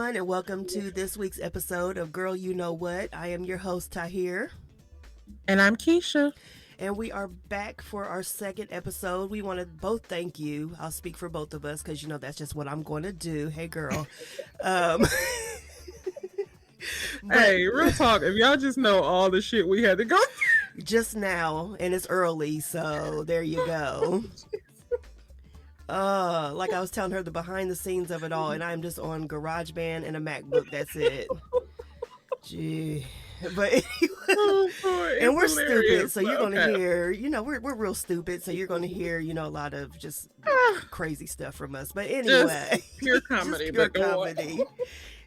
everyone, and welcome to this week's episode of Girl You Know What. I am your host, Tahir. And I'm Keisha. And we are back for our second episode. We want to both thank you. I'll speak for both of us because, that's just what I'm going to do. Hey, girl. Hey, real talk. If y'all just know all the shit we had to go through. Just now, and it's early, so there you go. Like I was telling her the behind the scenes of it all, and I'm just on GarageBand and a MacBook. That's it. Gee. But anyway, and we're stupid, so you're going to hear, we're real stupid, so you're going to hear, a lot of just crazy stuff from us. But anyway. Just pure comedy. Just pure comedy.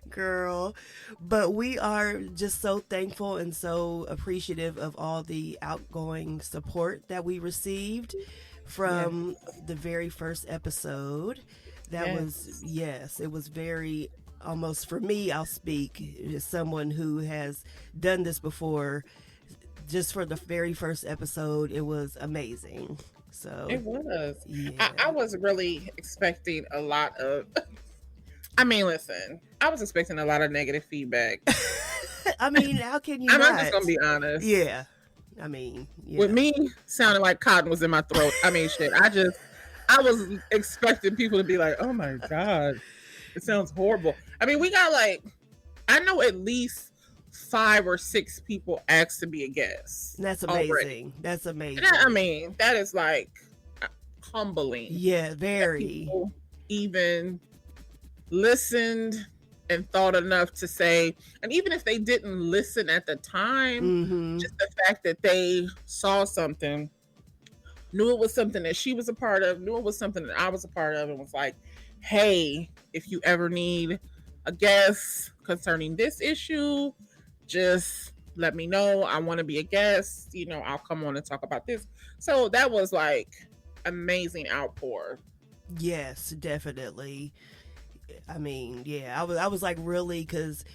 Girl. But we are just so thankful and so appreciative of all the outgoing support that we received from the very first episode. That was, it was very, almost for me, I'll speak as someone who has done this before. Just for the very first episode, it was amazing. So it was. Yeah. I was really expecting a lot of, listen, I was expecting a lot of negative feedback. How can you I'm not? just going to be honest. Yeah. With me sounding like cotton was in my throat. I was expecting people to be like, oh my God, it sounds horrible. We got I know at least 5 or 6 people asked to be a guest. That's amazing. Already. That's amazing. That is humbling. Yeah, very. People even listened and thought enough to say, and even if they didn't listen at the time, just the fact that they saw something, knew it was something that she was a part of, knew it was something that I was a part of, and was like, hey, if you ever need a guest concerning this issue, just let me know. I want to be a guest. I'll come on and talk about this. So that was amazing outpour. Yes, definitely. I was really, because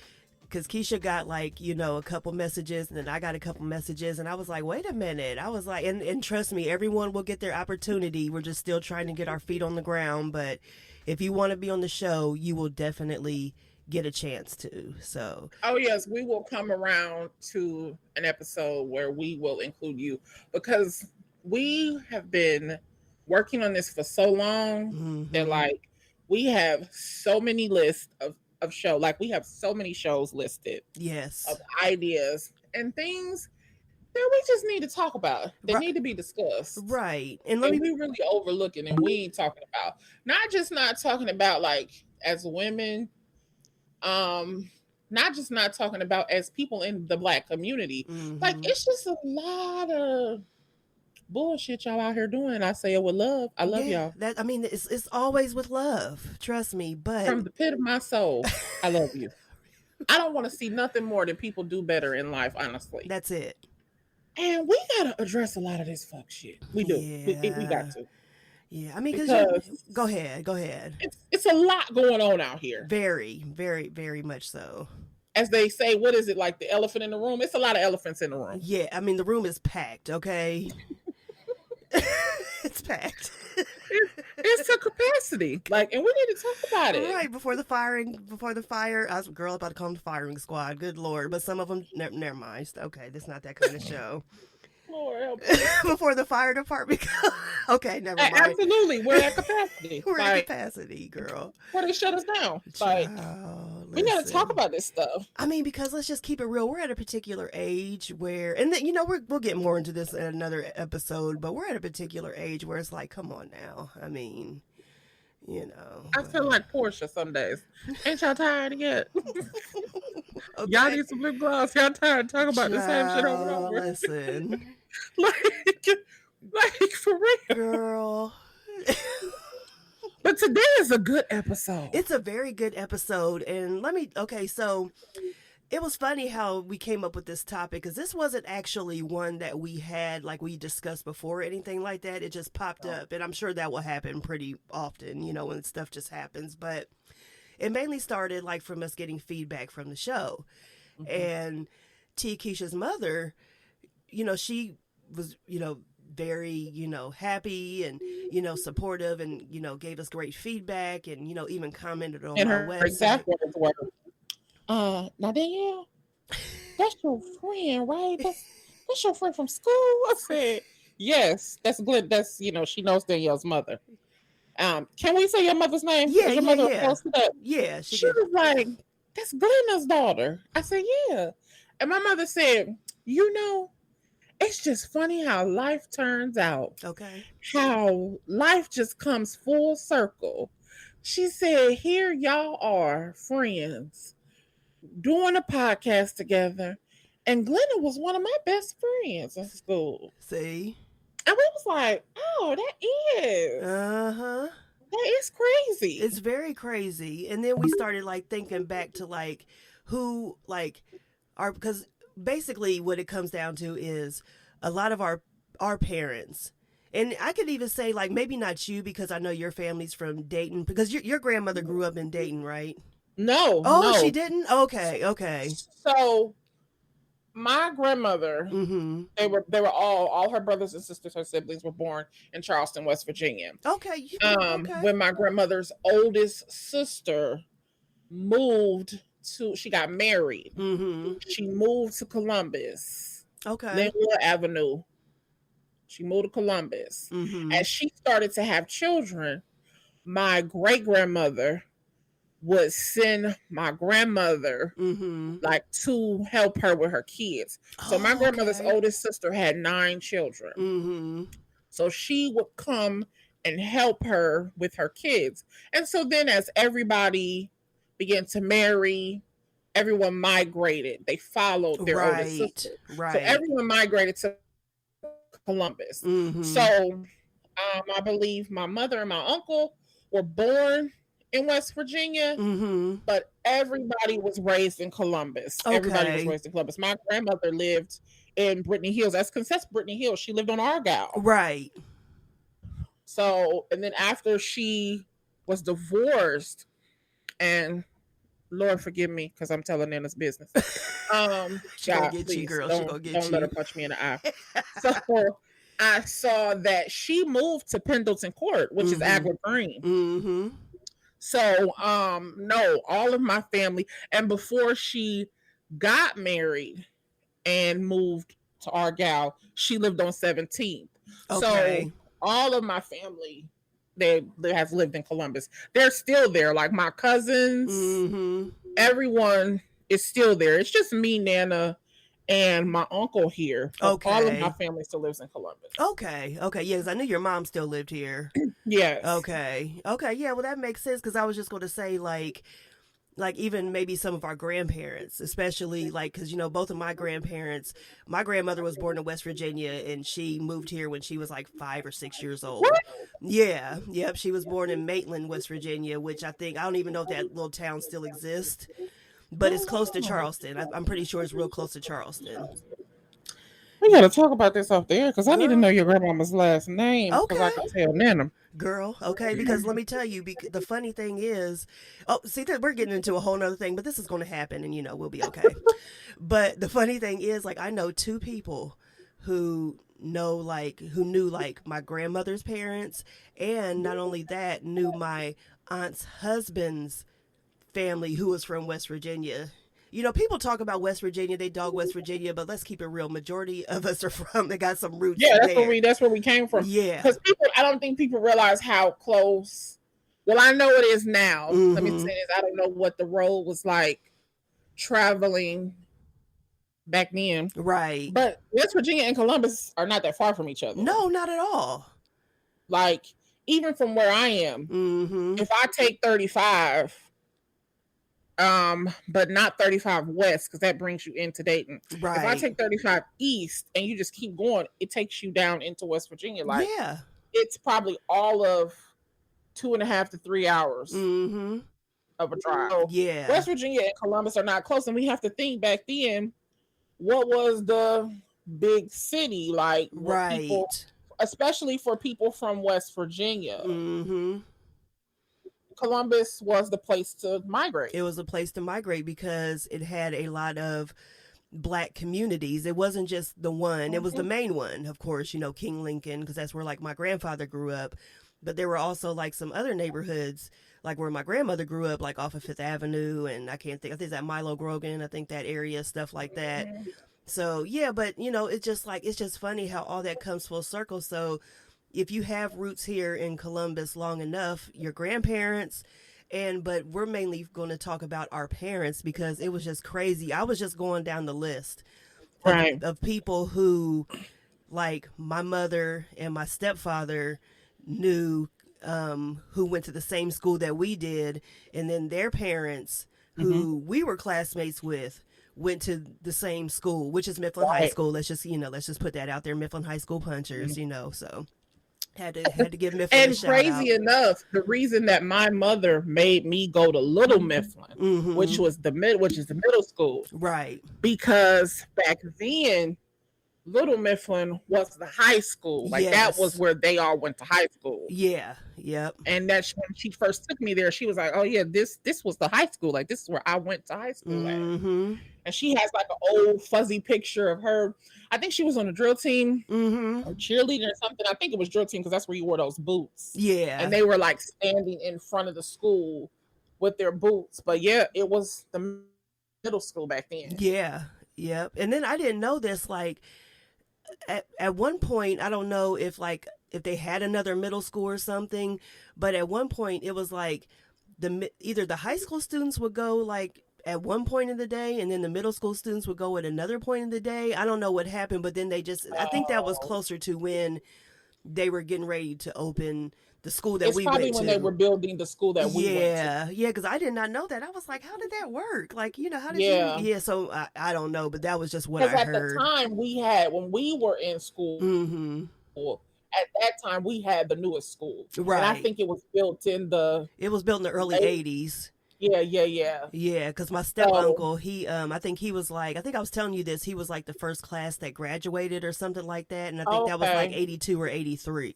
Keisha got a couple messages, and then I got a couple messages, and I was like, wait a minute. I was like, and trust me, everyone will get their opportunity. We're just still trying to get our feet on the ground, but if you want to be on the show, you will definitely get a chance to. So yes, we will come around to an episode where we will include you, because we have been working on this for so long that we have so many lists of show. We have so many shows listed. Yes. Of ideas and things that we just need to talk about. They need to be discussed. Right. And we really overlooking, and we ain't talking about. Not talking about as women, not talking about as people in the Black community. It's just a lot of bullshit y'all out here doing. I say it with love. I love y'all. It's always with love. Trust me. But from the pit of my soul, I love you. I don't want to see nothing more than people do better in life, honestly. That's it. And we gotta address a lot of this fuck shit. We do. We got to. Yeah, because go ahead. It's a lot going on out here. Very, very, very much so. As they say, what is it, the elephant in the room? It's a lot of elephants in the room. Yeah, the room is packed, okay? It's packed. It's to capacity. And we need to talk about it. Right, before the fire, I was about to call them the firing squad. Good Lord. But some of them, never mind. Okay, that's not that kind of show. Lord help before the fire department. Okay, never mind. Absolutely, we're at capacity. We're at capacity, girl. Why they shut us down? We got to talk about this stuff. Because let's just keep it real. We're at a particular age where, and then we'll get more into this in another episode. But we're at a particular age where it's come on now. I feel like Portia some days. Ain't y'all tired yet? Okay. Y'all need some lip gloss. Y'all tired of talking about the same shit over and over. Listen. For real. Girl. But today is a good episode. It's a very good episode. And so it was funny how we came up with this topic, because this wasn't actually one that we had, we discussed before or anything like that. It just popped up. And I'm sure that will happen pretty often, when stuff just happens. But it mainly started from us getting feedback from the show. And Keisha's mother, she was, very, happy and, supportive and, gave us great feedback and, even commented on And my her website. exact words were, now Danielle, that's your friend, right? That's your friend from school. I said, yes, that's Glenn. That's, she knows Danielle's mother. Can we say your mother's name? Yeah, Is your yeah, mother yeah. opposed to that? Yeah, she She can. was like, that's Glenda's daughter. I said, yeah. And my mother said, it's just funny how life turns out. Okay. How life just comes full circle. She said, here y'all are, friends, doing a podcast together. And Glenda was one of my best friends in school. See? And we was like, oh, Uh-huh. that is crazy. It's very crazy. And then we started like thinking back to like who like our, because basically what it comes down to is a lot of our parents. And I could even say like maybe not you because I know your family's from Dayton because your grandmother grew up in Dayton, right? No, Oh, no. she didn't? Okay, okay. So my grandmother, Mm-hmm. they were all her brothers and sisters, her siblings were born in Charleston, West Virginia. Okay. Okay. When my grandmother's oldest sister she got married. Mm-hmm. She moved to Columbus. Okay. Linwood Avenue. She moved to Columbus. Mm-hmm. As she started to have children, my great grandmother would send my grandmother like to help her with her kids. So my grandmother's oldest sister had 9 children. Mm-hmm. So she would come and help her with her kids. And so then as everybody began to marry, everyone migrated. They followed their oldest sister. Right. So everyone migrated to Columbus. Mm-hmm. So I believe my mother and my uncle were born in West Virginia, but everybody was raised in Columbus. Okay. Everybody was raised in Columbus. My grandmother lived in Brittany Hills. That's Brittany Hills. She lived on Argyle. Right. So, and then after she was divorced, and Lord forgive me because I'm telling Nana's business. She gonna get you, girl. She gonna get you. Don't let her punch me in the eye. So I saw that she moved to Pendleton Court, which is Agua Green. Mm-hmm. So, no, all of my family, and before she got married and moved to Argyle, she lived on 17th. Okay. So all of my family, they have lived in Columbus. They're still there. Like my cousins, everyone is still there. It's just me, Nana, and my uncle here. Okay. All of my family still lives in Columbus. Okay. Okay. Yeah, because I knew your mom still lived here. Yes. Okay. Okay. Yeah, well, that makes sense because I was just going to say, like even maybe some of our grandparents, especially like, because, both of my grandparents, my grandmother was born in West Virginia and she moved here when she was like 5 or 6 years old. What? Yeah. Yep. She was born in Maitland, West Virginia, which I don't even know if that little town still exists. But it's close to Charleston. I'm pretty sure it's real close to Charleston. We gotta talk about this off the air because I need to know your grandmama's last name. Okay. I can tell Nana. Girl, okay, because let me tell you, the funny thing is, see that we're getting into a whole nother thing, but this is going to happen and, we'll be okay. But the funny thing is, like, I know 2 people who knew my grandmother's parents, and not only that, knew my aunt's husband's family who was from West Virginia. People talk about West Virginia, they dog West Virginia, but let's keep it real. Majority of us are they got some roots. Yeah, that's where we came from. Yeah. Because I don't think people realize how close. Well, I know it is now. Let me say this. I don't know what the road was like traveling back then. Right. But West Virginia and Columbus are not that far from each other. No, not at all. Like, even from where I am, if I take 35, but not 35 west, because that brings you into Dayton. Right. If I take 35 east and you just keep going, it takes you down into West Virginia. Like, yeah, it's probably all of 2.5 to 3 hours of a drive. So yeah, West Virginia and Columbus are not close, and we have to think back then, what was the big city like? Right. People, especially for people from West Virginia. Columbus was the place to migrate. It was a place to migrate because it had a lot of Black communities. It wasn't just the one, it was the Mhm. main one, of course, King Lincoln, because that's where like my grandfather grew up. But there were also like some other neighborhoods, like where my grandmother grew up, like off of Fifth Avenue, and I think it's at Milo Grogan, I think that area, stuff like that. Mhm. So yeah, but it's just like, it's just funny how all that comes full circle. So if you have roots here in Columbus long enough, your grandparents, but we're mainly going to talk about our parents because it was just crazy. I was just going down the list Right. of people who, like my mother and my stepfather, knew, who went to the same school that we did, and then their parents, Hmm. who we were classmates with, went to the same school, which is Mifflin High Right. School. Let's just put that out there, Mifflin High School Punchers. So had to give Mifflin a And shout out. crazy enough, the reason that my mother made me go to Little Mifflin, Mm-hmm. which is the middle school, Right. because back then Little Mifflin was the high school. Like that was Yes. where they all went to high school. Yeah. Yep. And that's when she first took me there. She was like, "Oh yeah, this was the high school. Like this is where I went to high school at." Mm-hmm. And she has like an old fuzzy picture of her. I think she was on the drill team Mm-hmm. or cheerleading or something. I think it was drill team because that's where you wore those boots. And Yeah. they were like standing in front of the school with their boots. But yeah, it was the middle school back then. Yeah. Yep. And then I didn't know this, like at one point, I don't know if they had another middle school or something, but at one point it was like either the high school students would go like at one point in the day, and then the middle school students would go at another point in the day. I don't know what happened, but then I think that was Oh, closer to when they were getting ready to open the school that it's we probably went when they were to. building the school that we went to. Yeah, because I did not know that. I was like, how did that work? Like, how did you? Yeah. Yeah, so I don't know, but that was just what Because I at the heard. time when we were in school, Mm-hmm. at that time we had the newest school. And I Right. think it was built in the It was built in the early late, 80s. yeah, yeah, yeah. Yeah, because my step So uncle, I think he was like, I think I was telling you this, he was like the first class that graduated or something like that. And I think that was like okay. 82 or 83.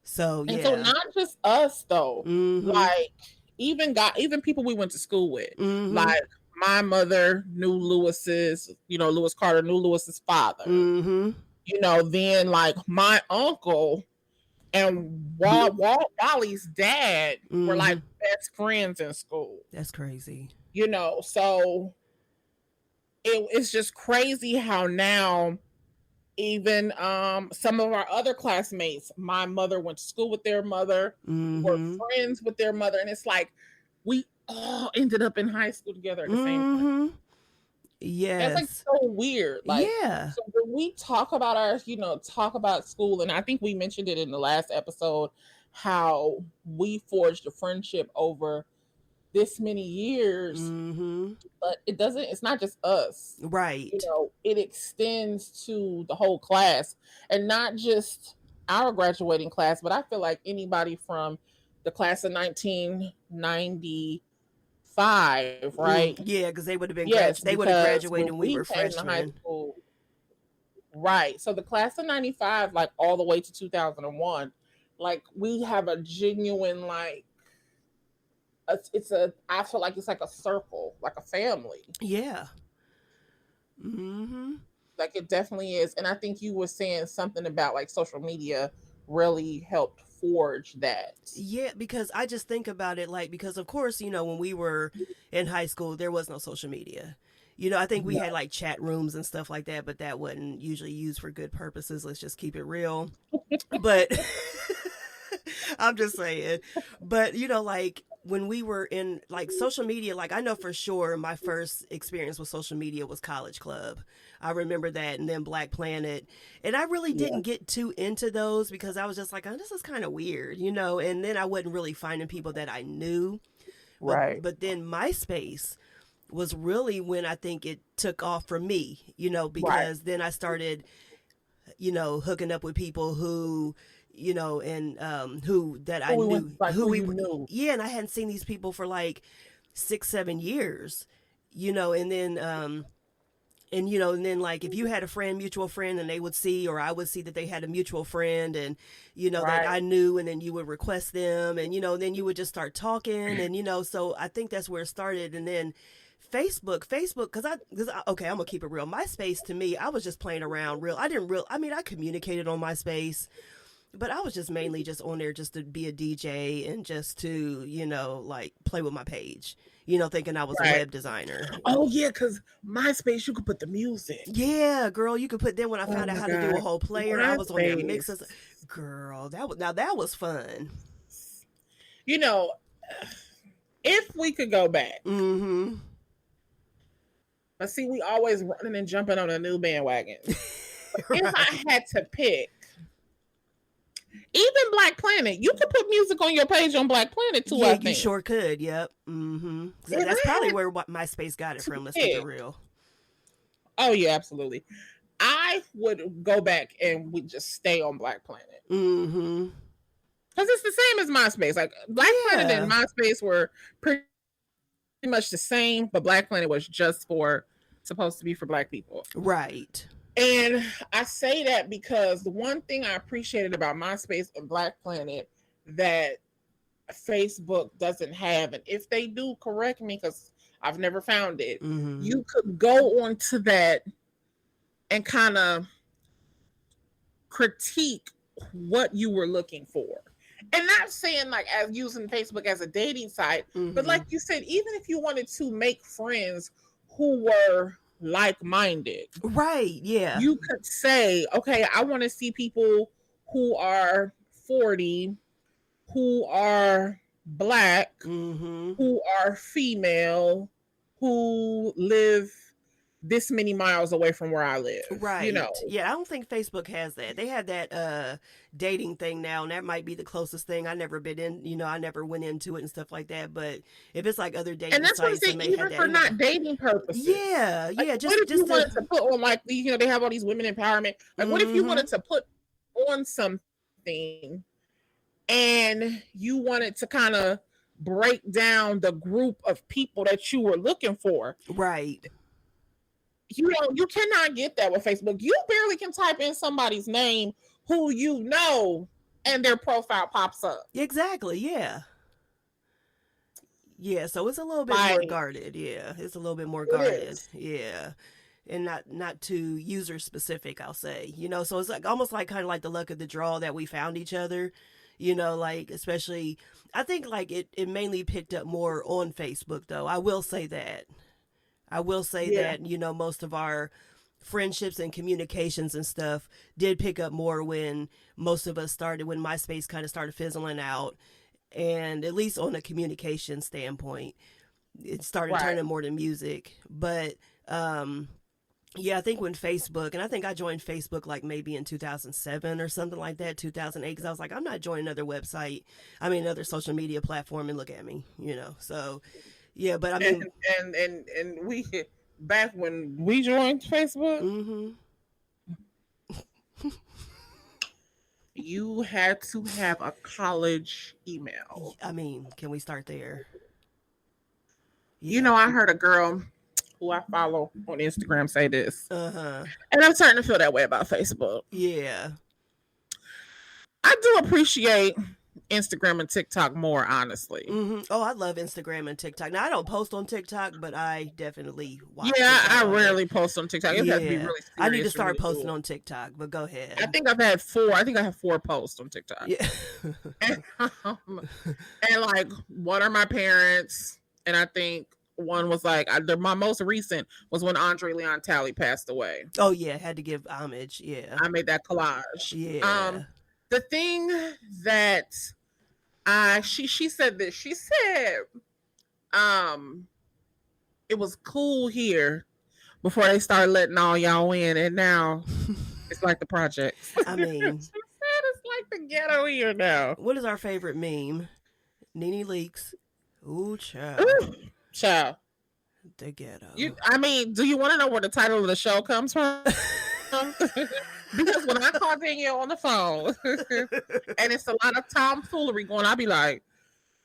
So, And so yeah. not just us though, Mm hmm. like even people we went to school with. Mm hmm. Like my mother knew Lewis Carter knew Lewis's father. Mm hmm. Then like my uncle and Wally's dad were Mm hmm. like best friends in school. That's crazy. So it's just crazy how now even some of our other classmates, my mother went to school with their mother, Mm were hmm. friends with their mother, and it's like we all ended up in high school together at the same Mm time. hmm. That's like Yes. so weird. Like, Yeah. so when we talk about talk about school, and I think we mentioned it in the last episode, how we forged a friendship over this many years, Mm hmm. but it's not just us. Right. It extends to the whole class and not just our graduating class, but I feel like anybody from the class of 1995, right? Yeah, because Yes, they would have because graduated when when we we were came to high freshmen. school, right? So the class of 95, like all the way to 2001, like we have a genuine, like, I feel like it's like a circle, like a family. Yeah. Mm hmm. Like it definitely is. And I think you were saying something about like social media really helped forge that. Yeah, because I just think about it like, because of course, when we were in high school, there was no social media. I think we had No. like chat rooms and stuff like that, but that wasn't usually used for good purposes. Let's just keep it real. But I'm just saying. But like when we were in like social media, like I know for sure my first experience with social media was College Club. I remember that, and then Black Planet. And I really Yeah. didn't get too into those because I was just like, oh, this is kind of weird. And then I wasn't really finding people that I knew. But Right. but then MySpace was really when I think it took off for me, Right. because then I started, hooking up with people and who that I Who we went knew, like who you knew. yeah, and I hadn't seen these people for like 6 7 years, and then like if you had a mutual friend, and they would see, or I would see that they had a mutual friend, and that I Right. knew, and then you would request them, and then you would just start talking, and so I think that's where it started. And then Facebook, okay, I'm gonna keep it real. MySpace to me, I was just playing around. I mean, I communicated on MySpace, but I was just mainly just on there just to be a DJ and just to, like play with my page, thinking I was a Right. web designer. Oh yeah, because MySpace you could put the music. Yeah, girl, you could put. Then when I found out my how to do a God. whole player, I was on there MySpace. mixing. Girl, that was fun. You know, if we could go back, Mm-hmm. but see, we always running and jumping on a new bandwagon. Right. If I had to pick, even Black Planet, you could put music on your page on Black Planet too. Yeah, I you think. sure could. Yep. Mm-hmm. So If that's I probably had where MySpace got it to from. Let's keep it pick, real. oh yeah, absolutely. I would go back and we just stay on Black Planet. Mm-hmm. Because it's the same as MySpace. Like Black Planet and MySpace were pretty much the same, but Black Planet was just supposed to be for Black people. Right. And I say that because the one thing I appreciated about MySpace and Black Planet that Facebook doesn't have, and if they do, correct me because I've never found it, Mm-hmm. you could go onto that and kind of critique what you were looking for. And not saying like as using Facebook as a dating site, Mm-hmm. but like you said, even if you wanted to make friends who were like-minded, right, yeah, you could say, okay, I want to see people who are 40, who are Black, mm-hmm. who are female, who live this many miles away from where I live. Right. Yeah, I don't think Facebook has that. They had that dating thing now, and that might be the closest thing. I never been in, I never went into it and stuff like that. But if it's like other dating and that's what I'm sites, saying, even for not dating purposes. Yeah, like, yeah. What if you wanted to put on like they have all these women empowerment. Like, what if you wanted to put on something and you wanted to kind of break down the group of people that you were looking for? Right. You cannot get that with Facebook. You barely can type in somebody's name who you know and their profile pops up. Exactly, yeah. Yeah, so it's a little bit more guarded. Yeah, it's a little bit more guarded. Yeah. And not too user specific, I'll say. So it's like almost like kind of like the luck of the draw that we found each other. Like especially I think like it mainly picked up more on Facebook though. I will say that. That, most of our friendships and communications and stuff did pick up more when most of us started, when MySpace kind of started fizzling out. And at least on a communication standpoint, it started turning more to music. But, yeah, I think when Facebook, and I think I joined Facebook like maybe in 2007 or something like that, 2008, because I was like, I'm not joining another another social media platform and look at me, so... Yeah, but I mean, and we back when we joined Facebook, you had to have a college email. I mean, can we start there? Yeah. I heard a girl who I follow on Instagram say this, and I'm starting to feel that way about Facebook. Yeah, I do appreciate Instagram and TikTok more, honestly. Oh, I love Instagram and TikTok. Now I don't post on TikTok, but I definitely watch. Yeah, I rarely post on TikTok. It has to be really serious. I need to start posting on TikTok, but go ahead. I think I have 4 posts on TikTok. Yeah. and like, what are my parents? And I think one was like my most recent was when Andre Leon Talley passed away. Oh yeah, had to give homage. Yeah, I made that collage. Yeah. The thing that she said this. She said, it was cool here before they started letting all y'all in, and now it's like the projects. I mean, she said it's like the ghetto here now. What is our favorite meme? Nene Leakes. Ooh, child. Ooh, child. The ghetto. Do you want to know where the title of the show comes from? Because when I call Danielle on the phone and it's a lot of tomfoolery going, I'll be like,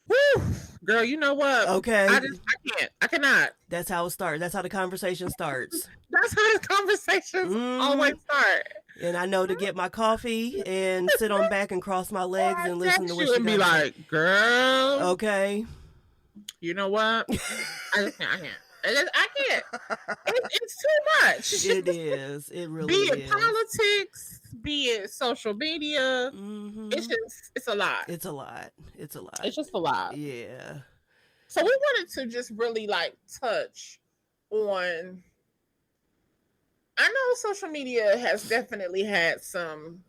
whew, girl, you know what? Okay. I cannot. That's how it starts. That's how the conversation starts. That's how the conversations always start. And I know to get my coffee and sit on back and cross my legs and listen to what she be like, girl. Okay. You know what? I can't. I can't. It's too much. It is. It Be really it is. politics, be it social media. Mm-hmm. It's a lot. It's a lot. It's a lot. It's just a lot. Yeah. So we wanted to just really like touch on. I know social media has definitely had some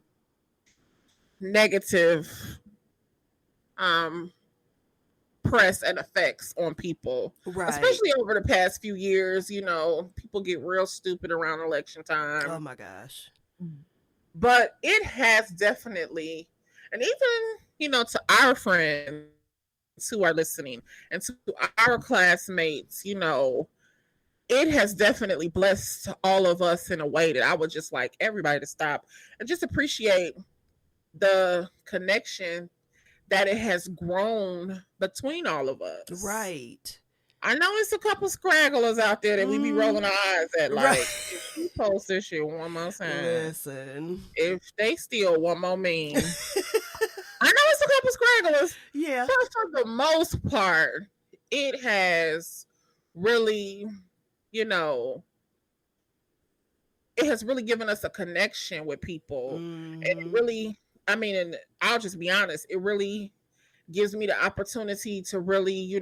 negative um press and effects on people, Right. especially over the past few years. People get real stupid around election Oh time, my gosh. but it has definitely, and even to our friends who are listening and to our classmates, it has definitely blessed all of us in a way that I would just like everybody to stop and just appreciate the connection that it has grown between all of us. Right. I know it's a couple scragglers out there that we be rolling our eyes at, Right. like, if you post this shit one more time, Listen. if they steal one more meme, I know it's a couple scragglers, Yeah. but for the most part, it has really, it has really given us a connection with people. And it really, I mean, and I'll just be honest, it really gives me the opportunity to really,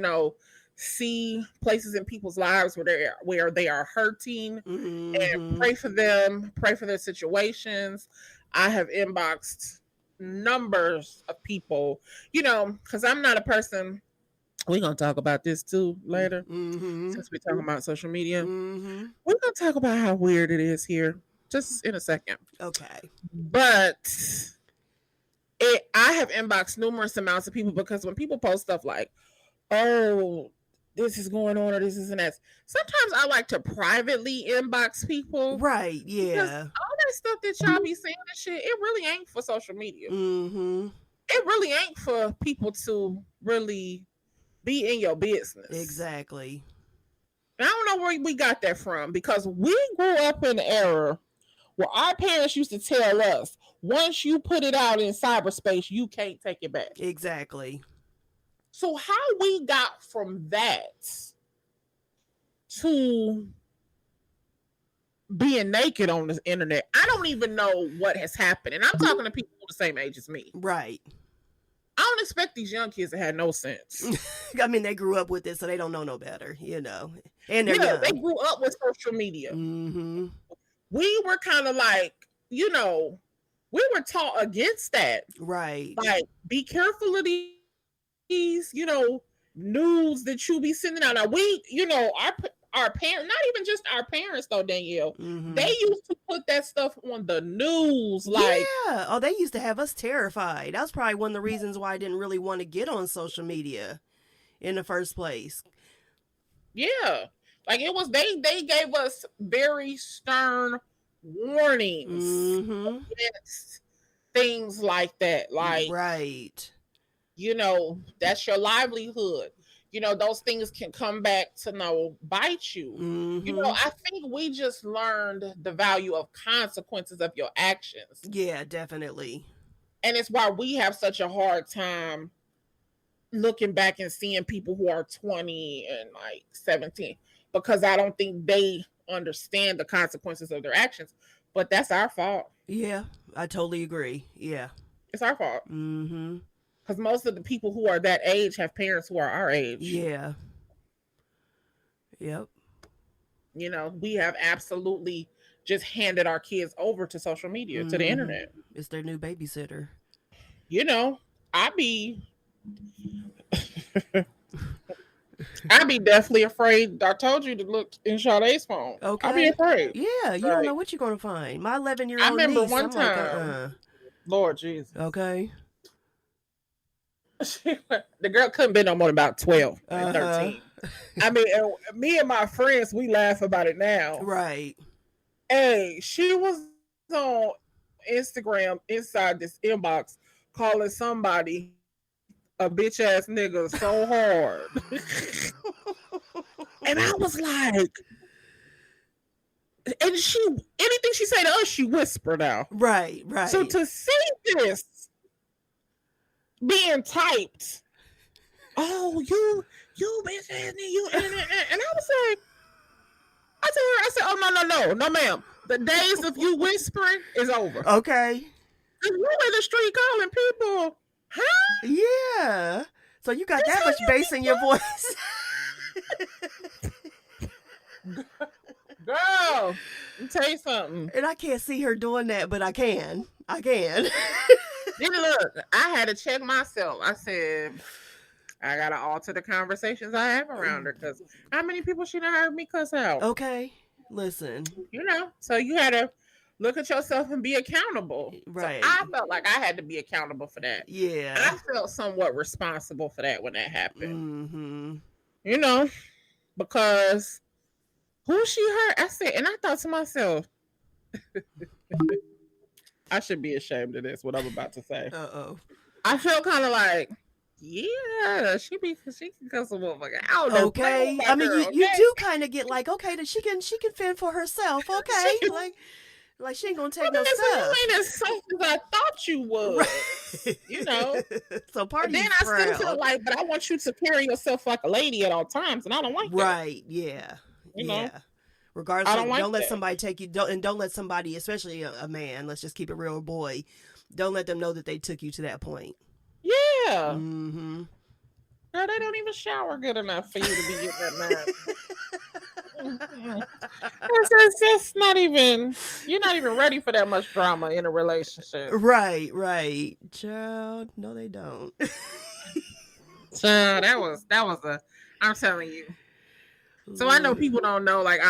see places in people's lives where they are hurting and pray for them, pray for their situations. I have inboxed numbers of people, because I'm not a person. We're going to talk about this too later, since we're talking about social media. We're going to talk about how weird it is here just in a second. Okay. But I have inboxed numerous amounts of people because when people post stuff like, oh, this is going on or this is and that, sometimes I like to privately inbox people. Right, Because yeah. all that stuff that y'all be saying and shit, it really ain't for social media. It really ain't for people to really be in your business. Exactly. And I don't know where we got that from, because we grew up in an era where our parents used to tell us, once you put it out in cyberspace, you can't take it back. Exactly. So how we got from that to being naked on the internet, I don't even know what has happened. And I'm talking to people the same age as me. Right. I don't expect these young kids to have no sense. I mean, they grew up with it, so they don't know no better, And they're young. They grew up with social media. We were kind of like, we were taught against that. Right. Like, be careful of these, news that you be sending out. Now, our parents, not even just our parents though, Danielle, they used to put that stuff on the news. Like, yeah. Oh, they used to have us terrified. That was probably one of the reasons why I didn't really want to get on social media in the first place. Yeah. Like, it was, they gave us very stern warnings against things like that. Like, right. That's your livelihood. Those things can come back to bite you. I think we just learned the value of consequences of your actions. Yeah, definitely. And it's why we have such a hard time looking back and seeing people who are 20 and like 17, because I don't think they understand the consequences of their actions. But that's our fault. Yeah, I totally agree. Yeah. It's our fault. Because most of the people who are that age have parents who are our age. Yeah. Yep. We have absolutely just handed our kids over to social media, to the internet. It's their new babysitter. I'd be definitely afraid. I told you to look in Sade's phone. Okay. I'd be afraid. Yeah, you don't know what you're going to find. My 11-year-old I remember niece, one time. Lord Jesus. Okay. The girl couldn't be no more than about 12 and 13. I mean, me and my friends, we laugh about it now. Right. Hey, she was on Instagram inside this inbox calling somebody a bitch ass nigga so hard. And I was like, and anything she say to us, she whispered out. Right. So to see this being typed, oh, you bitch ass nigga, and I was like, I told her, I said, oh, no, ma'am. The days of you whispering is over. Okay. You in the street calling people, huh? Yeah. So you got This that how much you bass in your voice. Girl, let me tell you something. And I can't see her doing that, but I can. I can. Then look, I had to check myself. I said, I gotta alter the conversations I have around her, because how many people she done heard me cuss out? Okay. Listen. You know, so you had to look at yourself and be accountable. Right. So I felt like I had to be accountable for that. Yeah. I felt somewhat responsible for that when that happened. Mm-hmm. You know, because who she hurt? I said, and I thought to myself, I should be ashamed of this, what I'm about to say. Uh-oh. I felt kind of like, yeah, she can cuss a motherfucker out. Okay. I mean, girl, you do kind of get like, okay, that she can fend for herself. Okay. like she ain't gonna take no stuff. You ain't as soft as I thought you was. Right. You know. So part of then I still feel like, but I want you to carry yourself like a lady at all times, and I don't like that. Right. Yeah. You know? Regardless, don't let somebody take you. Don't let somebody, especially a man. Let's just keep it real, boy. Don't let them know that they took you to that point. Yeah. Mm-hmm. Girl, they don't even shower good enough for you to be getting that mad. It's just not even. You're not even ready for that much drama in a relationship. Right. Child, no, they don't. So that was a. I'm telling you. So I know people don't know. Like I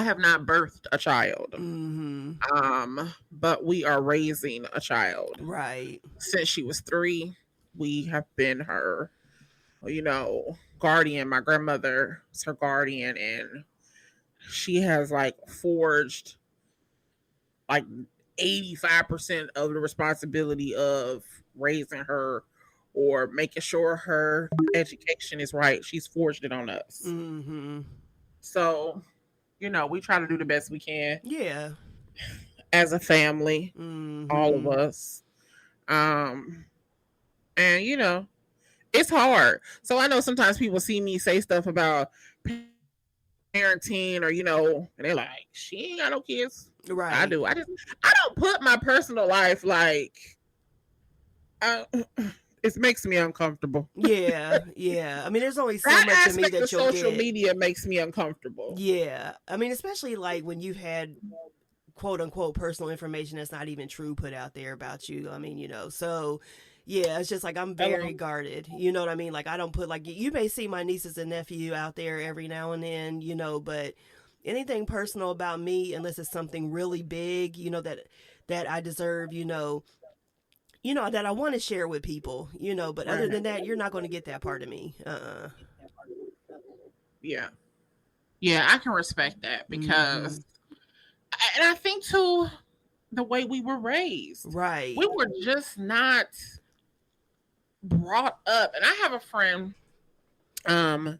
have not birthed a child. Mm-hmm. But we are raising a child. Right. Since she was 3, we have been her, guardian. My grandmother is her guardian, and she has like forged like 85% of the responsibility of raising her or making sure her education is right. She's forged it on us. Mm-hmm. So, we try to do the best we can. Yeah. As a family, all of us. And, it's hard. So I know sometimes people see me say stuff about parenting or, and they're like, she ain't got no kids. Right. I do. I don't put my personal life like, it makes me uncomfortable. Yeah. I mean, there's only so much of me that you'll social media makes me uncomfortable. Yeah. I mean, especially like when you've had quote unquote personal information that's not even true put out there about you. I mean, so yeah, it's just like I'm very guarded. You know what I mean? Like I don't put like, you may see my nieces and nephew out there every now and then, but anything personal about me, unless it's something really big, that I deserve, that I want to share with people, but other than that, you're not going to get that part of me. Yeah, I can respect that because, and I think too, the way we were raised, right? We were just not brought up. And I have a friend, and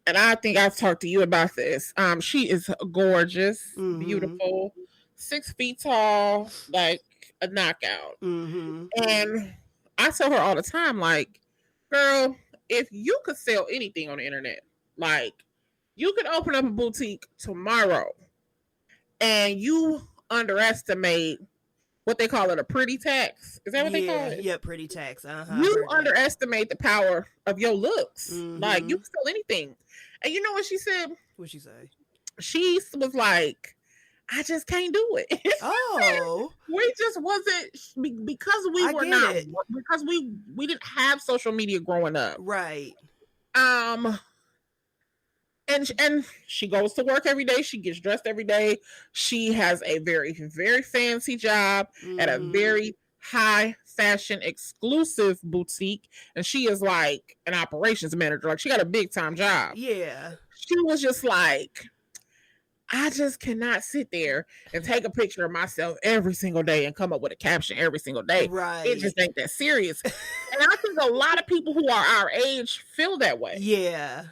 I think I've talked to you about this. She is gorgeous, beautiful, 6 feet tall, like a knockout. And I tell her all the time, like, girl, if you could sell anything on the internet, like you could open up a boutique tomorrow and you underestimate what they call it, a pretty tax. Is that what they call it? Yeah, pretty tax. You underestimate the power of your looks. Like you can sell anything. And you know what she said? What'd she say? She was like, I just can't do it. Oh. We just wasn't, because we were not, because we didn't have social media growing up. Right. And she goes to work every day. She gets dressed every day. She has a very, very fancy job at a very high fashion exclusive boutique. And she is like an operations manager. Like she got a big time job. Yeah. She was just like, I just cannot sit there and take a picture of myself every single day and come up with a caption every single day. Right. It just ain't that serious. And I think a lot of people who are our age feel that way. Yeah.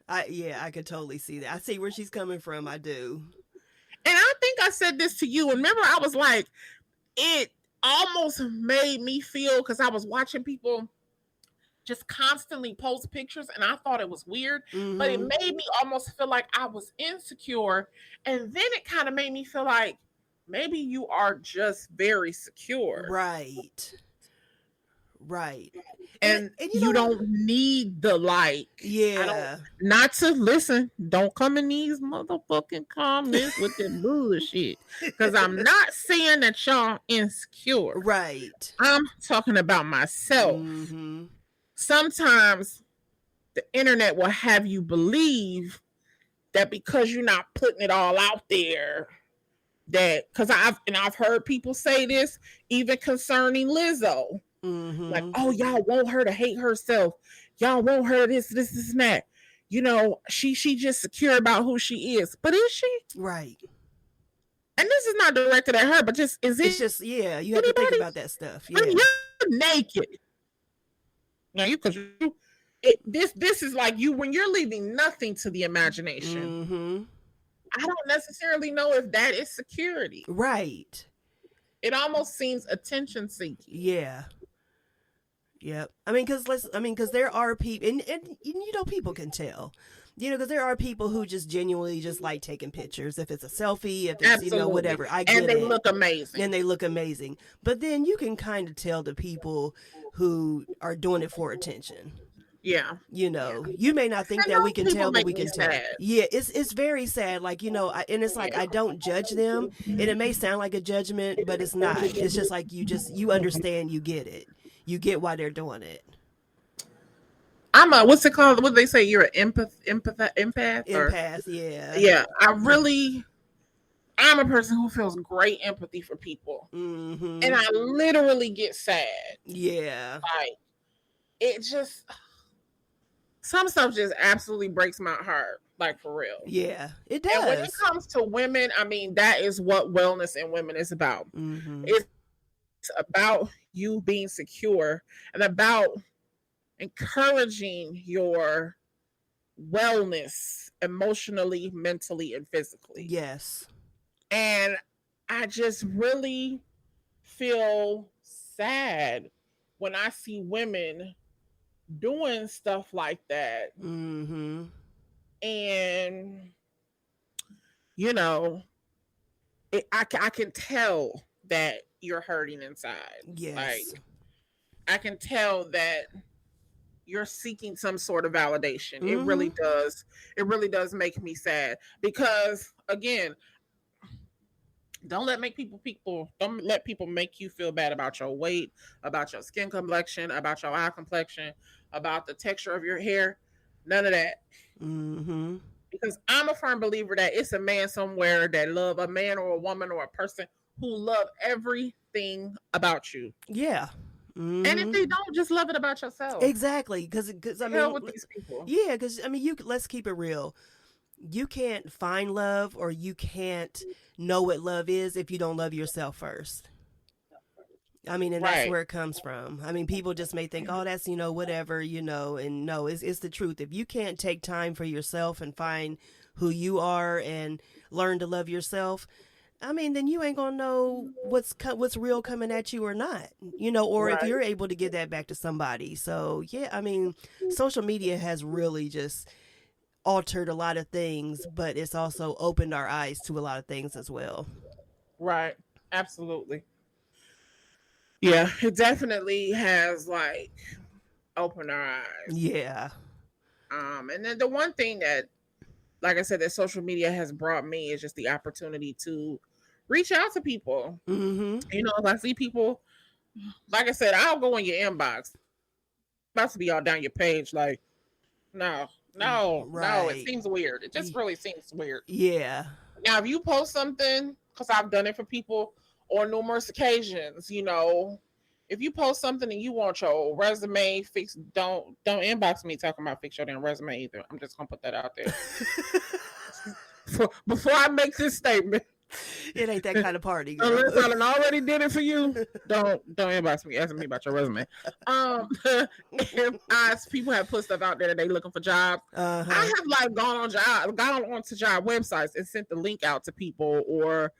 I could totally see that. I see where she's coming from. I do. And I think I said this to you. And remember, I was like, it almost made me feel, because I was watching people just constantly post pictures, and I thought it was weird, but it Mm-hmm. made me almost feel like I was insecure. And then it kind of made me feel like maybe you are just very secure. Right. Right. And And you you know, don't need the like. I don't, yeah. not to listen. Don't come in these motherfucking comments with that bullshit. Because I'm not saying that y'all insecure. Right. I'm talking about myself. Mm-hmm. Sometimes the internet will have you believe that because you're not putting it all out there, that because I've heard people say this even concerning Lizzo. Like, Mm-hmm. oh, y'all want her to hate herself. Y'all want her this, and that. You know, she just secure about who she is. But is she? Right. And this is not directed at her, but just is It's it just, yeah, you have to think anybody? about that stuff. I mean, Yeah. you're naked. Now you because you this is like you when you're leaving nothing to the imagination. Mm-hmm. I don't necessarily know if that is security. Right. It almost seems attention seeking. Yeah. Yep. I mean, because there are people, and you know, people can tell, you know, because there are people who just genuinely just like taking pictures. If it's a selfie, if it's, you know, Absolutely. whatever, I And get they it. look amazing. And they look amazing. But then you can kind of tell the people who are doing it for attention. Yeah. You know, you may not think And that we those can people tell, but make we me can tell. sad. Yeah, it's very sad. Like, you know, and it's like Yeah. I don't judge them, and it may sound like a judgment, but it's not. It's just like you understand, you get it, you get why they're doing it. I'm a what's it called? What do they say? You're an empath or Empath, yeah. yeah. I'm a person who feels great empathy for people, Mm-hmm. and I literally get sad. Yeah. Like it just some stuff just absolutely breaks my heart, like for real. Yeah, it And when it does. comes to women, I mean, that is what wellness in women is about. Mm-hmm. It's about you being secure and about encouraging your wellness emotionally, mentally, and physically. Yes. And I just really feel sad when I see women doing stuff like that. Mm-hmm. And, you know, I can tell that you're hurting inside. Yes. Like, I can tell that you're seeking some sort of validation. Mm-hmm. It really does. It really does make me sad because, again, don't let people make you feel bad about your weight, about your skin complexion, about your eye complexion, about the texture of your hair. None of that. Mm-hmm. Because I'm a firm believer that it's a man somewhere that love a man or a woman or a person who love everything about you. Yeah. Mm-hmm. And if they don't, just love it about yourself. Exactly, because I mean, with these people. Yeah, because I mean, let's keep it real. You can't find love, or you can't know what love is if you don't love yourself first. I mean, and that's where it comes from. I mean, people just may think, oh, that's, you know, whatever, you know, and no, it's the truth. If you can't take time for yourself and find who you are and learn to love yourself, I mean, then you ain't gonna know what's real coming at you or not, you know, or if you're able to give that back to somebody. So yeah, I mean, social media has really just altered a lot of things, but it's also opened our eyes to a lot of things as well. Right. Absolutely. Yeah, it definitely has like opened our eyes. Yeah. And then the one thing that, like I said, that social media has brought me is just the opportunity to reach out to people. Mm-hmm. You know, if I see people, like I said, I'll go in your inbox. About to be all down your page, like, no, it seems weird. It just really seems weird. Yeah. Now, if you post something, because I've done it for people on numerous occasions, you know, if you post something and you want your resume fixed, don't inbox me talking about fix your damn resume either. I'm just gonna put that out there before I make this statement. It ain't that kind of party, girl. Unless I already did it for you, don't inbox me asking me about your resume. If people have put stuff out there that they looking for jobs, I have like gone onto job websites and sent the link out to people, or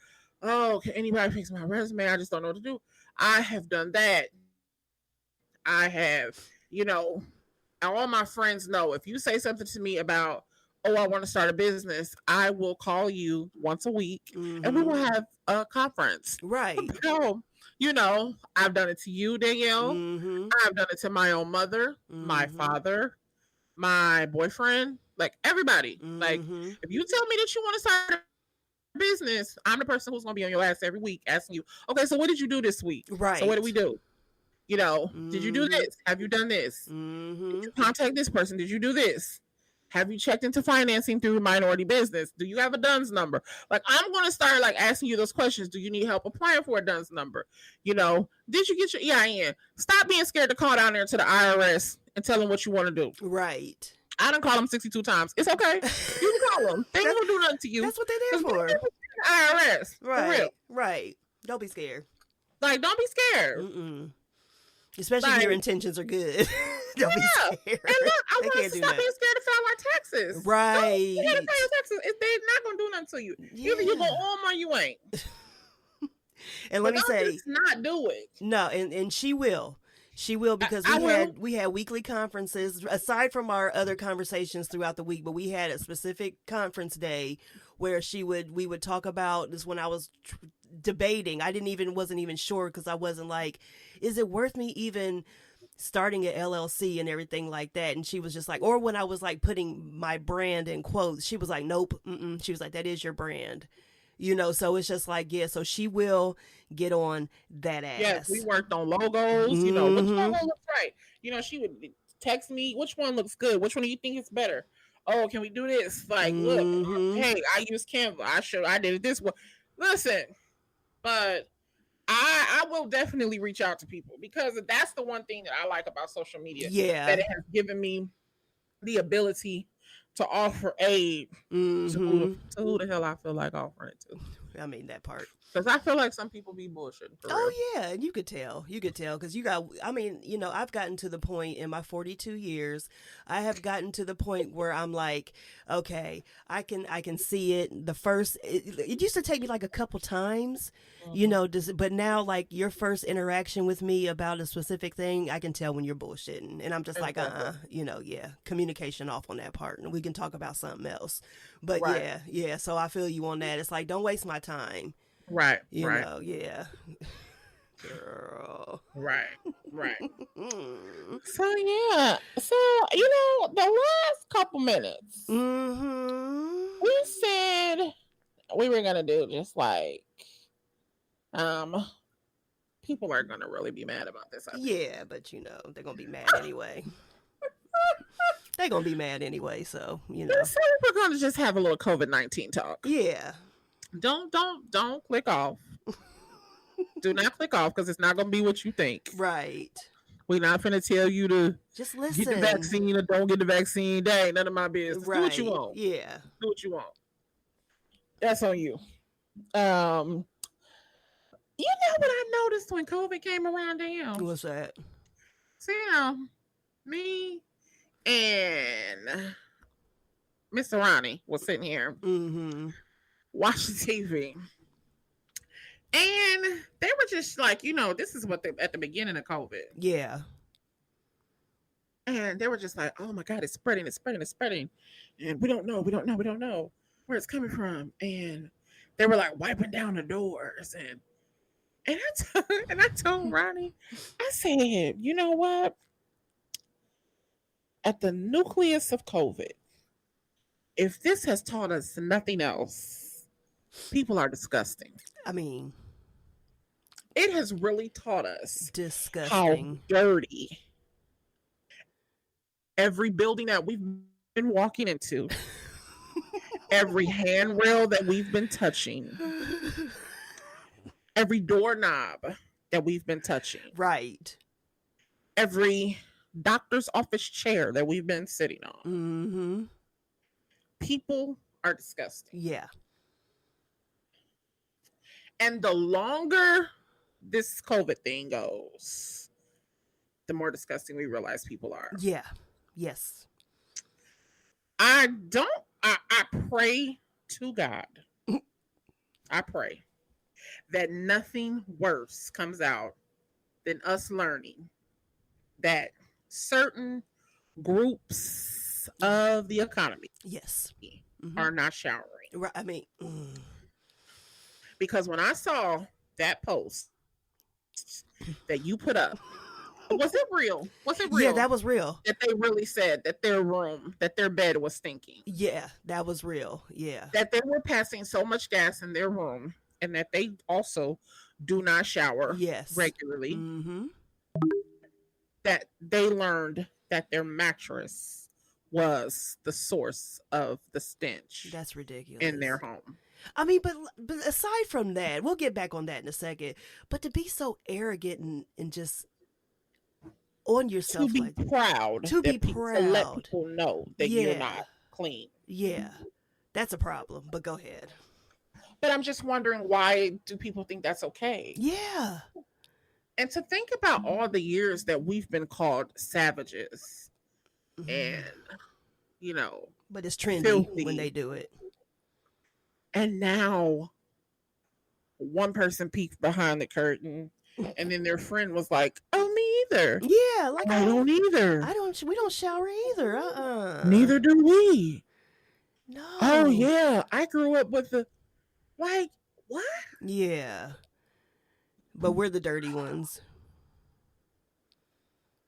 can anybody fix my resume? I just don't know what to do. I have done that. I have, you know, all my friends know if you say something to me about, oh, I want to start a business, I will call you once a week and we will Mm-hmm. have a conference. Right. So, I've done it to you, Danielle. Mm-hmm. I've done it to my own mother, my Mm-hmm. father, my boyfriend, like everybody. Like, Mm-hmm. if you tell me that you want to start a business, I'm the person who's going to be on your ass every week asking you, okay, so what did you do this week? So what did we Right. do? Did you do Mm-hmm. this? Have you done this? Did Mm-hmm. you contact this person? Did you do this? Have you checked into financing through minority business? Do you have a DUNS number? Like, I'm going to start like asking you those questions. Do you need help applying for a DUNS number? Did you get your EIN? Stop being scared to call down there to the IRS and tell them what you want to do. Right. I done called them 62 times. It's okay. You can call them. They ain't gonna do nothing to you. That's what they're there for. IRS. Right. For real. Right. Don't be scared. Like, don't be scared. Mm-mm. Especially if your intentions are good. Don't be scared. And look, I want to stop being scared to file our taxes. Right. You gotta pay your taxes. They're not gonna do nothing to you. Yeah. Either you go on or you ain't. And let me say, just not do it. No, and she will. She will, because we had weekly conferences aside from our other conversations throughout the week, but we had a specific conference day where we would talk about this. When I was debating, I wasn't even sure, because I wasn't like, is it worth me even starting an LLC and everything like that? And she was just like, or when I was like putting my brand in quotes, she was like, nope. She was like, that is your brand. So it's just like, yeah, so she will get on that ass. Yes, we worked on logos, which logo looks right. She would text me, which one looks good? Which one do you think is better? Oh, can we do this? Like, look, hey, I use Canva. I did it this way. Listen, but I will definitely reach out to people, because that's the one thing that I like about social media. Yeah. That it has given me the ability to offer aid to who the hell I feel like offering it to. I mean, that part. Because I feel like some people be bullshitting. Yeah, and you could tell, because I've gotten to the point in my 42 years, I have gotten to the point where I'm like, okay, I can see it. It used to take me like a couple times, but now, like, your first interaction with me about a specific thing, I can tell when you're bullshitting, and I'm just like, yeah, communication off on that part, and we can talk about something else. But yeah, so I feel you on that. It's like, don't waste my time. Right. You know, yeah. Girl. Right. So, yeah. So, the last couple minutes, we said we were going to do just like, people are going to really be mad about this. Yeah, but they're going to be mad anyway. They're going to be mad anyway, so, So we're going to just have a little COVID-19 talk. Yeah. Don't click off. Do not click off, because it's not going to be what you think. Right. We're not going to tell you to just listen. Get the vaccine or don't get the vaccine. That ain't none of my business. Right. Do what you want. Yeah. Do what you want. That's on you. You know what I noticed when COVID came around, damn? What's that? So, me and Mr. Ronnie was sitting here watching TV. And they were just like, this is what at the beginning of COVID. Yeah. And they were just like, oh my God, it's spreading. And we don't know where it's coming from. And they were like wiping down the doors. And I told Ronnie, I said, you know what? At the nucleus of COVID, if this has taught us nothing else, people are disgusting. I mean, it has really taught us disgusting, how dirty every building that we've been walking into, every handrail that we've been touching, every doorknob that we've been touching, right? Every doctor's office chair that we've been sitting on. People are disgusting. Yeah. And the longer this COVID thing goes, the more disgusting we realize people are. Yeah. Yes. I pray to God. I pray that nothing worse comes out than us learning that certain groups of the economy Yes. are not showering. Right. I mean, Because when I saw that post that you put up, was it real? Was it real? yeah, that was real. That they really said that their bed was stinking. Yeah, that was real. Yeah. That they were passing so much gas in their room, and that they also do not shower regularly. That they learned that their mattress was the source of the stench. That's ridiculous. In their home. I mean, but aside from that, we'll get back on that in a second. But to be so arrogant and just on yourself, to be like proud, to be proud, to let people know that you're not clean. Yeah, that's a problem. But go ahead. But I'm just wondering, why do people think that's okay? Yeah. And to think about all the years that we've been called savages, and but it's trendy filthy. When they do it. And now one person peeked behind the curtain, and then their friend was like, "Oh, me either." Yeah, like I don't either. We don't shower either. Neither do we. No. Oh yeah, I grew up with what? Yeah. But we're the dirty ones.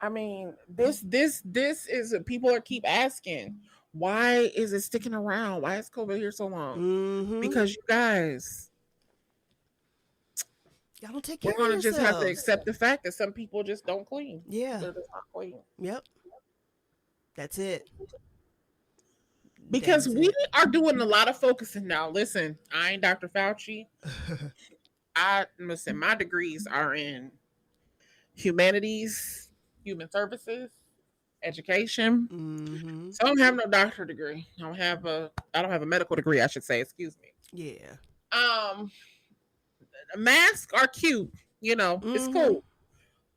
I mean, this is people are keep asking, why is it sticking around? Why is COVID here so long? Because you guys, y'all don't take care of yourselves. We're gonna just have to accept the fact that some people just don't clean. Yeah. They're just not clean. Yep. That's it. Because we are doing a lot of focusing now. Listen, I ain't Dr. Fauci. My degrees are in humanities, human services, education. So I don't have no doctorate degree. I don't have a medical degree, I should say. Excuse me. Yeah. Masks are cute, it's cool.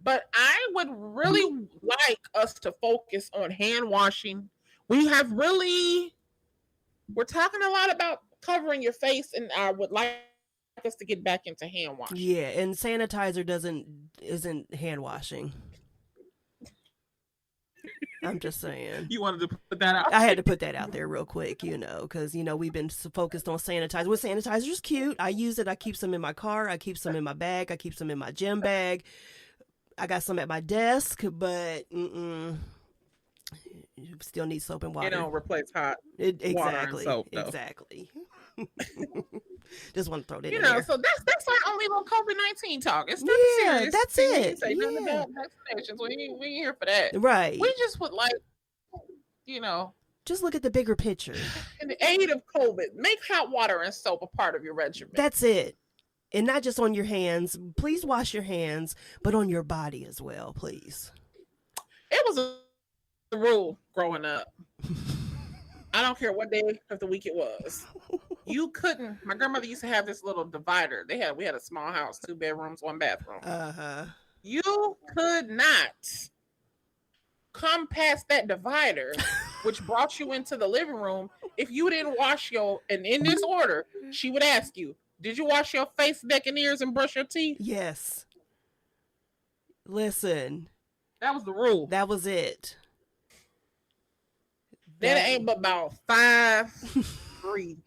But I would really like us to focus on hand washing. We're talking a lot about covering your face, and I would like us to get back into hand washing. Yeah, and sanitizer isn't hand washing. I'm just saying. You wanted to put that out? I had to put that out there real quick, because, we've been focused on sanitizer. Well, sanitizer's cute. I use it. I keep some in my car. I keep some in my bag. I keep some in my gym bag. I got some at my desk, but you still need soap and water. It don't replace hot water and soap, though. Exactly. Just want to throw that in there. So that's our only little COVID-19 talk. It's not serious. That's it. Say nothing about vaccinations. We ain't here for that. Right. We just would like, just look at the bigger picture. In the aid of COVID, make hot water and soap a part of your regimen. That's it. And not just on your hands. Please wash your hands, but on your body as well, please. It was a rule growing up. I don't care what day of the week it was. You couldn't. My grandmother used to have this little divider. We had a small house, 2 bedrooms, 1 bathroom. You could not come past that divider, which brought you into the living room, if you didn't wash and in this order, she would ask you, did you wash your face, neck, and ears and brush your teeth? Yes. Listen. That was the rule. That was it. Then it ain't but about 5'3".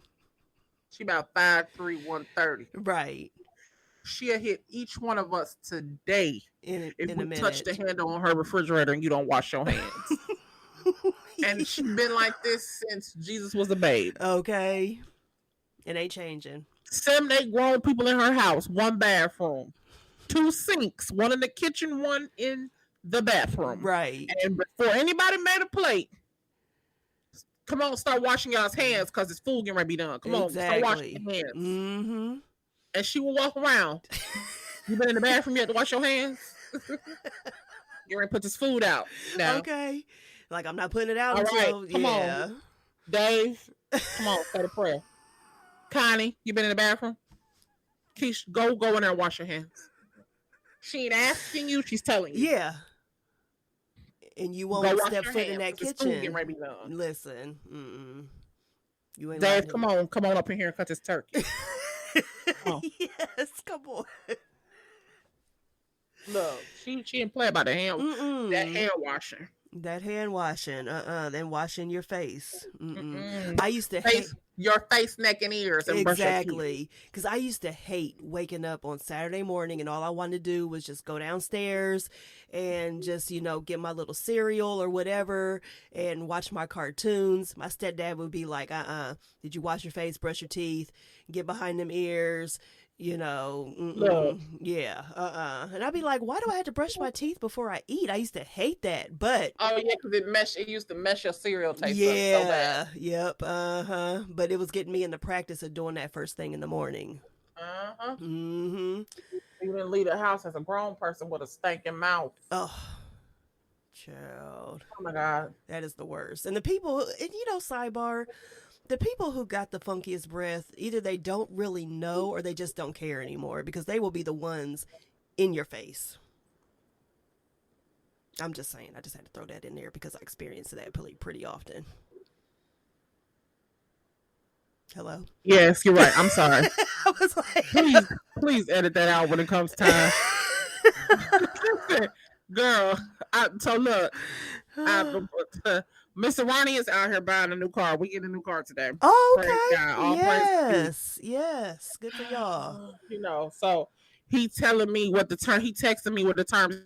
She about 5'3", 130. Right. She'll hit each one of us today if we minute. touch the handle on her refrigerator and you don't wash your hands. And she's been like this since Jesus was a babe. Okay. It ain't changing. 7, 8 grown people in her house, 1 bathroom, 2 sinks, 1 in the kitchen, 1 in the bathroom. Right. And before anybody made a plate, come on, start washing y'all's hands because this food getting ready to be done. Come on, start washing your hands. And she will walk around. You been in the bathroom yet to wash your hands? You're ready to put this food out now. Okay. Like, I'm not putting it out all until, right, come on. Dave, come on, say the prayer. Connie, you been in the bathroom? Keish, go in there and wash your hands. She ain't asking you, she's telling you. Yeah. And you won't step foot in that kitchen. Listen. You ain't Dave, come on up in here and cut this turkey. Yes, come on. Look, she didn't play about the hand washing. That hand washing, then washing your face. Mm-mm. I used to hate. Face, your face, neck, and ears, and brush your teeth. Exactly. Because I used to hate waking up on Saturday morning and all I wanted to do was just go downstairs and just, get my little cereal or whatever and watch my cartoons. My stepdad would be like, did you wash your face, brush your teeth, get behind them ears? Look. Yeah, And I'd be like, why do I have to brush my teeth before I eat? I used to hate that, but Oh yeah, because it used to mess your cereal taste up yeah, so bad. yep, but it was getting me in the practice of doing that first thing in the morning. Uh-huh. Mm-hmm. You didn't leave the house as a grown person with a stinking mouth. Oh, child, Oh my God. that is the worst. And the people, and sidebar, the people who got the funkiest breath, either they don't really know or they just don't care anymore because they will be the ones in your face. I'm just saying, I just had to throw that in there because I experience that pretty often. Hello? Yes, you're right. I'm sorry. I was like, please edit that out when it comes time. Girl, so look, Mr. Ronnie is out here buying a new car. We get a new car today. Oh, Praise okay. God. All Yes. Yes. Good for y'all. So he telling me what the term, he texted me what the terms.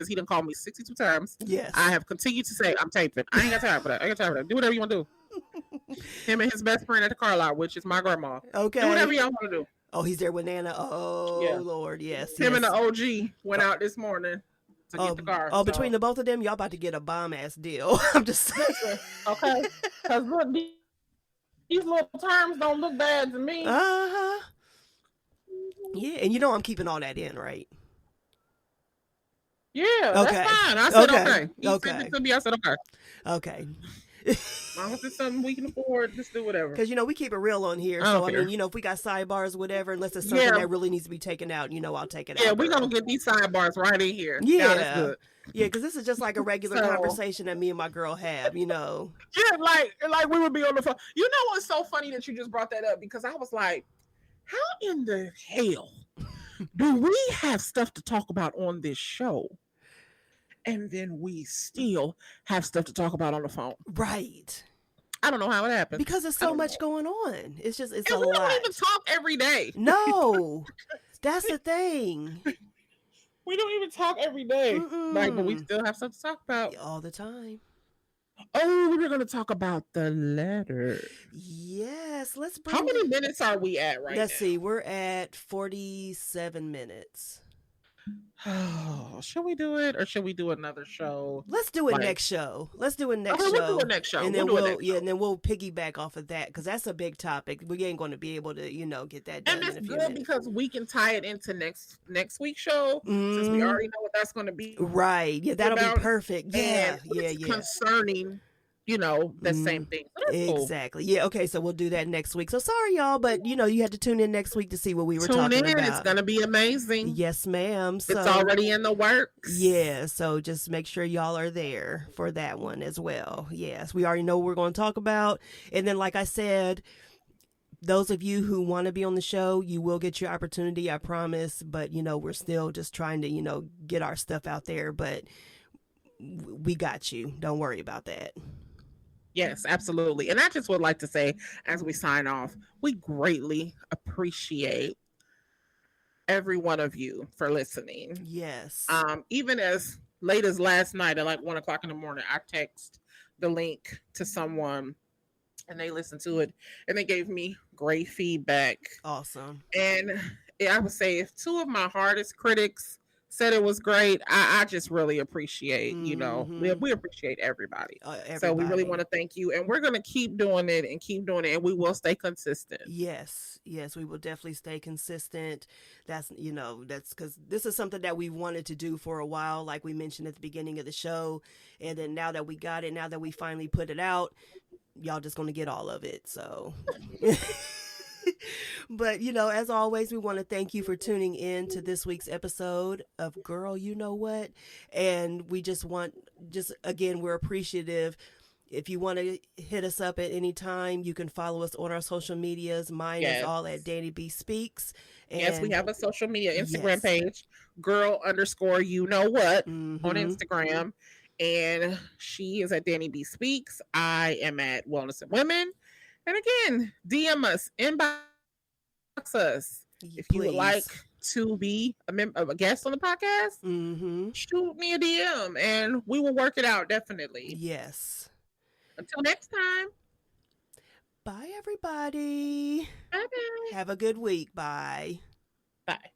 He done called me 62 times. Yes. I have continued to say I'm taping. I ain't got time for that. Do whatever you want to do. Him and his best friend at the car lot, which is my grandma. Okay. Do whatever y'all want to do. Oh, he's there with Nana. Oh, yeah. Lord, yes. Him and the OG went out this morning to get the car. Oh, between the both of them, y'all about to get a bomb-ass deal. I'm just saying. Okay. Because look, these little terms don't look bad to me. Uh-huh. Yeah, and I'm keeping all that in, right? Yeah, okay. That's fine. I said okay. He sent it to me. I said okay. Okay. As long as it's something we can afford, just do whatever. Because, we keep it real on here. So, I mean, if we got sidebars, whatever, unless it's something that really needs to be taken out, I'll take it out. Yeah, we're going to get these sidebars right in here. Yeah. That's good. Yeah, because this is just like a regular conversation that me and my girl have, Yeah, like we would be on the phone. You know what's so funny that you just brought that up? Because I was like, how in the hell do we have stuff to talk about on this show? And then we still have stuff to talk about on the phone. Right. I don't know how it happens. Because there's so much going on. It's a lot. We don't even talk every day. No. That's the thing. We don't even talk every day. But we still have stuff to talk about. All the time. Oh, we were going to talk about the letter. Yes. How many minutes are we at right now? Let's see. We're at 47 minutes. Oh, should we do it or should we do another show? Let's do it next show. Let's do it next show. We'll do it next show. And then and then we'll piggyback off of that because that's a big topic. We ain't going to be able to, get that done. And it's good because we can tie it into next week's show since we already know what that's going to be. Right. Yeah, that'll be perfect. Yeah. Concerning. The same thing. Exactly. Cool. Yeah. Okay. So we'll do that next week. So sorry, y'all, but you had to tune in next week to see what we were talking about. It's gonna be amazing. Yes, ma'am. So, it's already in the works. Yeah. So just make sure y'all are there for that one as well. Yes, we already know what we're going to talk about. And then, like I said, those of you who want to be on the show, you will get your opportunity. I promise. But we're still just trying to get our stuff out there. But we got you. Don't worry about that. Yes, absolutely. And I just would like to say, as we sign off, we greatly appreciate every one of you for listening. Yes. Even as late as last night at like 1 o'clock in the morning, I text the link to someone and they listened to it and they gave me great feedback. Awesome. And I would say if two of my hardest critics said it was great, I just really appreciate, we appreciate everybody. So we really want to thank you, and we're going to keep doing it, and we will stay consistent. Yes, we will definitely stay consistent. That's because this is something that we wanted to do for a while, like we mentioned at the beginning of the show, and then now that we got it, now that we finally put it out, y'all just going to get all of it, so... But, as always, we want to thank you for tuning in to this week's episode of Girl, You Know What? And we again, we're appreciative. If you want to hit us up at any time, you can follow us on our social medias. Mine is all at DannieBSpeaks. And yes, we have a social media Instagram page, Girl_You Know What on Instagram. And she is at DannieBSpeaks. I am at Wellness and Women. And again, DM us, inbox us if you would like Please. to be a guest on the podcast. Mm-hmm. Shoot me a DM and we will work it out definitely. Yes. Until next time. Bye, everybody. Bye bye. Have a good week. Bye. Bye.